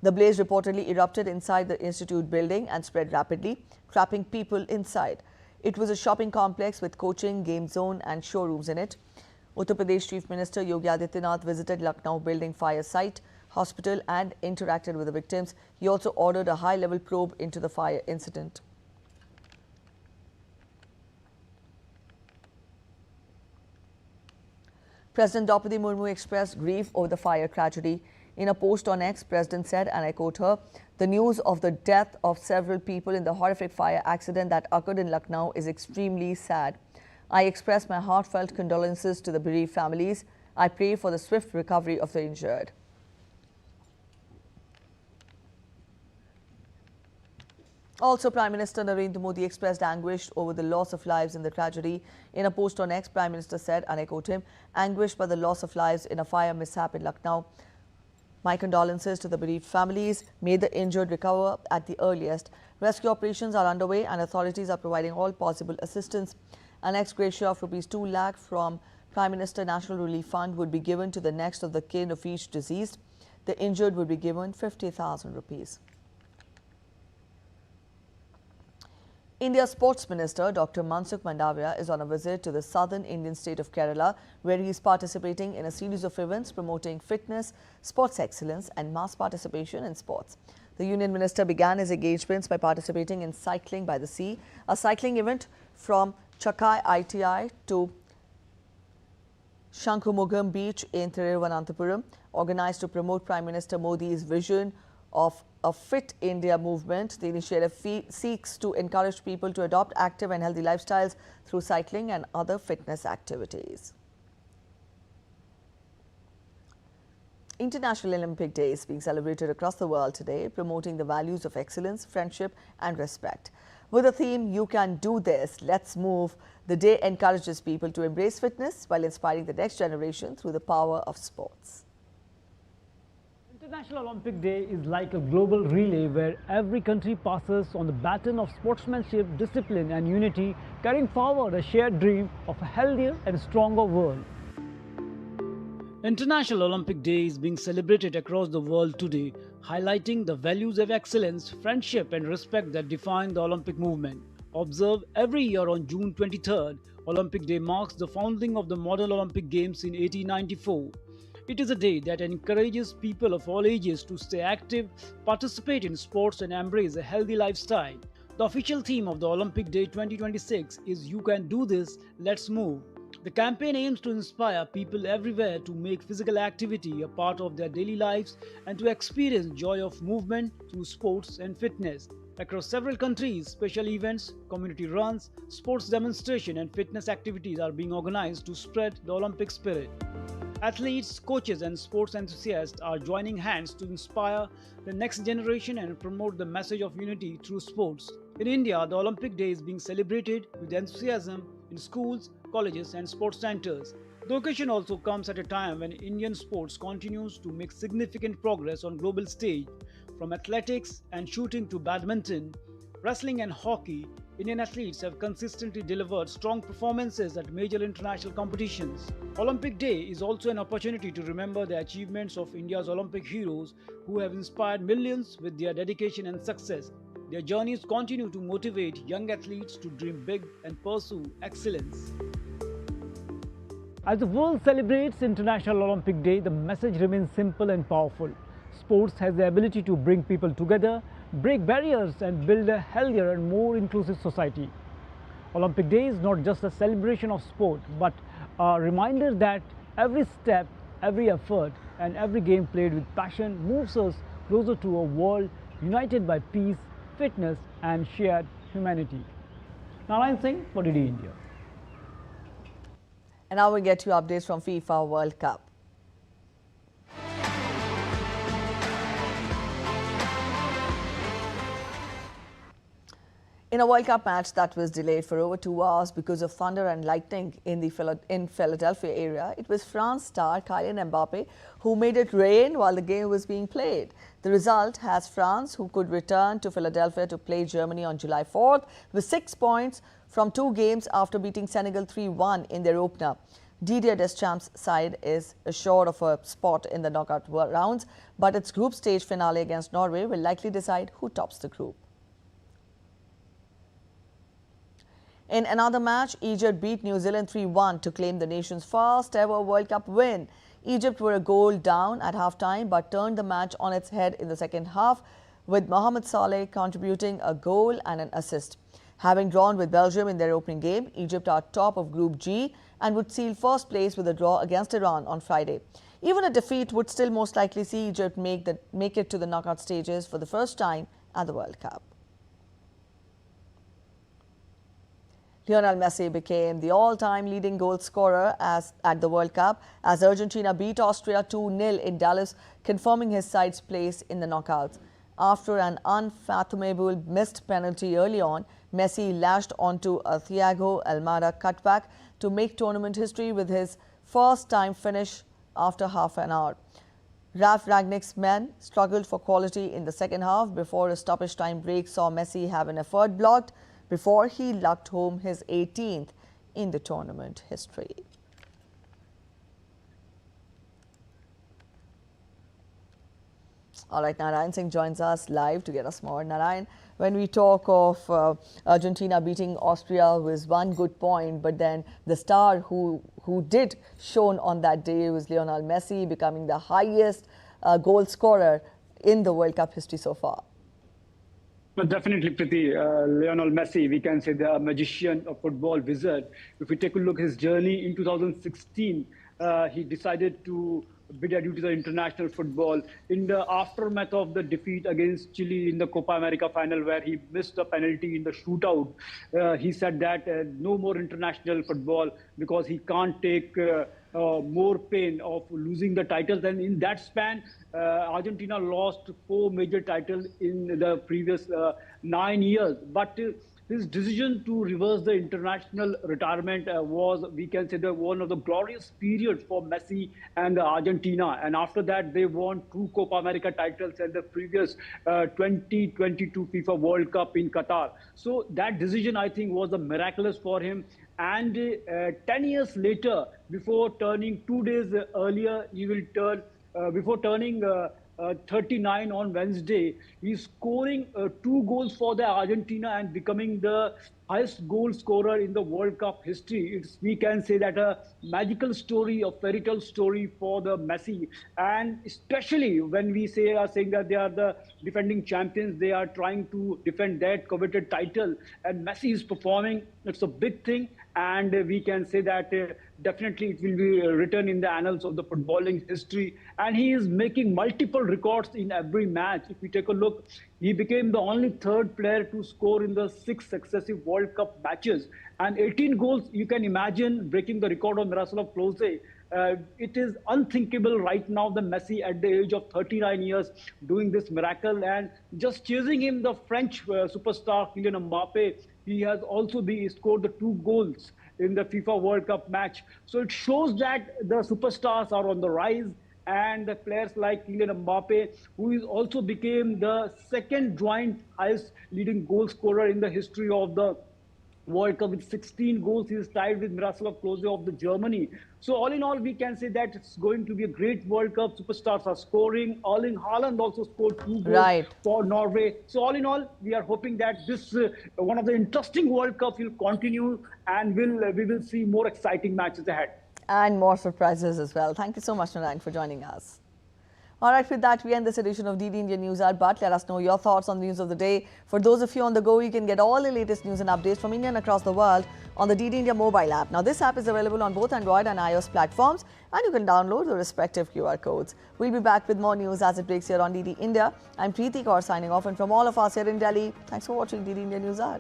The blaze reportedly erupted inside the institute building and spread rapidly, trapping people inside. It was a shopping complex with coaching, game zone and showrooms in it. Uttar Pradesh Chief Minister Yogi Adityanath visited Lucknow building fire site, hospital and interacted with the victims. He also ordered a high-level probe into the fire incident. President Draupadi Murmu expressed grief over the fire tragedy. In a post on X, President said, and I quote her, "The news of the death of several people in the horrific fire accident that occurred in Lucknow is extremely sad. I express my heartfelt condolences to the bereaved families. I pray for the swift recovery of the injured." Also, Prime Minister Narendra Modi expressed anguish over the loss of lives in the tragedy. In a post on X, Prime Minister said, and I quote him, "Anguished by the loss of lives in a fire mishap in Lucknow. My condolences to the bereaved families. May the injured recover at the earliest. Rescue operations are underway and authorities are providing all possible assistance. An ex gratia of ₹2 lakh from Prime Minister National Relief Fund would be given to the next of the kin of each deceased. The injured would be given ₹50,000. India's Sports Minister Dr. Mansukh Mandavia is on a visit to the southern Indian state of Kerala, where he is participating in a series of events promoting fitness, sports excellence and mass participation in sports. The Union Minister began his engagements by participating in Cycling by the Sea, a cycling event from Chakai ITI to Shankumugam Beach in Thiruvananthapuram, organized to promote Prime Minister Modi's vision of a Fit India movement. The initiative seeks to encourage people to adopt active and healthy lifestyles through cycling and other fitness activities. International Olympic Day is being celebrated across the world today, promoting the values of excellence, friendship and respect. With the theme, "You Can Do This, Let's Move," the day encourages people to embrace fitness while inspiring the next generation through the power of sports. International Olympic Day is like a global relay where every country passes on the baton of sportsmanship, discipline and unity, carrying forward a shared dream of a healthier and stronger world. International Olympic Day is being celebrated across the world today, highlighting the values of excellence, friendship and respect that define the Olympic movement. Observed every year on June 23rd, Olympic Day marks the founding of the modern Olympic Games in 1894. It is a day that encourages people of all ages to stay active, participate in sports and embrace a healthy lifestyle. The official theme of the Olympic Day 2026 is "You Can Do This, Let's Move." The campaign aims to inspire people everywhere to make physical activity a part of their daily lives and to experience joy of movement through sports and fitness. Across several countries, special events, community runs, sports demonstration and fitness activities are being organized to spread the Olympic spirit. Athletes, coaches and sports enthusiasts are joining hands to inspire the next generation and promote the message of unity through sports. In India, the Olympic Day is being celebrated with enthusiasm in schools, colleges and sports centers. The occasion also comes at a time when Indian sports continues to make significant progress on global stage. From athletics and shooting to badminton, wrestling and hockey, Indian athletes have consistently delivered strong performances at major international competitions. Olympic Day is also an opportunity to remember the achievements of India's Olympic heroes who have inspired millions with their dedication and success. Their journeys continue to motivate young athletes to dream big and pursue excellence. As the world celebrates International Olympic Day, the message remains simple and powerful. Sports has the ability to bring people together, break barriers and build a healthier and more inclusive society. Olympic Day is not just a celebration of sport, but a reminder that every step, every effort and every game played with passion moves us closer to a world united by peace, fitness and shared humanity. Narayan Singh for DD India. And now we get you updates from FIFA World Cup. In a World Cup match that was delayed for over 2 hours because of thunder and lightning in the Philadelphia area, it was France star Kylian Mbappe who made it rain while the game was being played. The result has France, who could return to Philadelphia to play Germany on July 4th, with 6 points from 2 games after beating Senegal 3-1 in their opener. Didier Deschamps' side is assured of a spot in the knockout rounds, but its group stage finale against Norway will likely decide who tops the group. In another match, Egypt beat New Zealand 3-1 to claim the nation's first ever World Cup win. Egypt were a goal down at halftime but turned the match on its head in the second half, with Mohamed Saleh contributing a goal and an assist. Having drawn with Belgium in their opening game, Egypt are top of Group G and would seal first place with a draw against Iran on Friday. Even a defeat would still most likely see Egypt make it to the knockout stages for the first time at the World Cup. Lionel Messi became the all-time leading goal scorer at the World Cup as Argentina beat Austria 2-0 in Dallas, confirming his side's place in the knockouts. After an unfathomable missed penalty early on, Messi lashed onto a Thiago Almada cutback to make tournament history with his first-time finish after half an hour. Ralf Rangnick's men struggled for quality in the second half before a stoppage time break saw Messi have an effort blocked before he lucked home his 18th in the tournament history. All right, Narayan Singh joins us live to get us more. Narayan, when we talk of Argentina beating Austria was one good point, but then the star who did shone on that day was Lionel Messi, becoming the highest goal scorer in the World Cup history so far. Well, definitely, Priti. Lionel Messi, we can say the magician of football, wizard. If we take a look at his journey in 2016, he decided to bid due to the international football. In the aftermath of the defeat against Chile in the Copa America final, where he missed the penalty in the shootout, he said that no more international football because he can't take more pain of losing the titles. And in that span, Argentina lost 4 major titles in the previous 9 years. But his decision to reverse the international retirement was, we can say, one of the glorious periods for Messi and Argentina. And after that, they won 2 Copa America titles and the previous 2022 FIFA World Cup in Qatar. So that decision, I think, was miraculous for him. And 10 years later, before turning 2 days earlier, he will turn, before turning 39 on Wednesday, he's scoring 2 goals for the Argentina and becoming the highest goal scorer in the World Cup history. We can say that a magical story, a fairy tale story for the Messi. And especially when we are saying that they are the defending champions, they are trying to defend that coveted title. And Messi is performing. It's a big thing. And we can say that definitely it will be written in the annals of the footballing history. And he is making multiple records in every match. If we take a look, he became the only 3rd player to score in the 6 successive World Cup matches. And 18 goals, you can imagine breaking the record of Miroslav Klose. It is unthinkable right now, the Messi at the age of 39 years doing this miracle. And just chasing him, the French superstar Kylian Mbappe, he has also scored the 2 goals in the FIFA World Cup match. So it shows that the superstars are on the rise, and the players like Kylian Mbappe, who is also became the 2nd joint highest leading goal scorer in the history of the World Cup with 16 goals. He is tied with Miroslav Klose of the Germany. So all in all, we can say that it's going to be a great World Cup. Superstars are scoring. Erling Haaland also scored 2 goals for Norway. So all in all, we are hoping that this one of the interesting World Cups will continue, and we will see more exciting matches ahead. And more surprises as well. Thank you so much, Narayan, for joining us. All right, with that, we end this edition of DD India News Hour. But let us know your thoughts on the news of the day. For those of you on the go, you can get all the latest news and updates from India and across the world on the DD India mobile app. Now, this app is available on both Android and iOS platforms, and you can download the respective QR codes. We'll be back with more news as it breaks here on DD India. I'm Preeti Kaur signing off, and from all of us here in Delhi, thanks for watching DD India News Hour.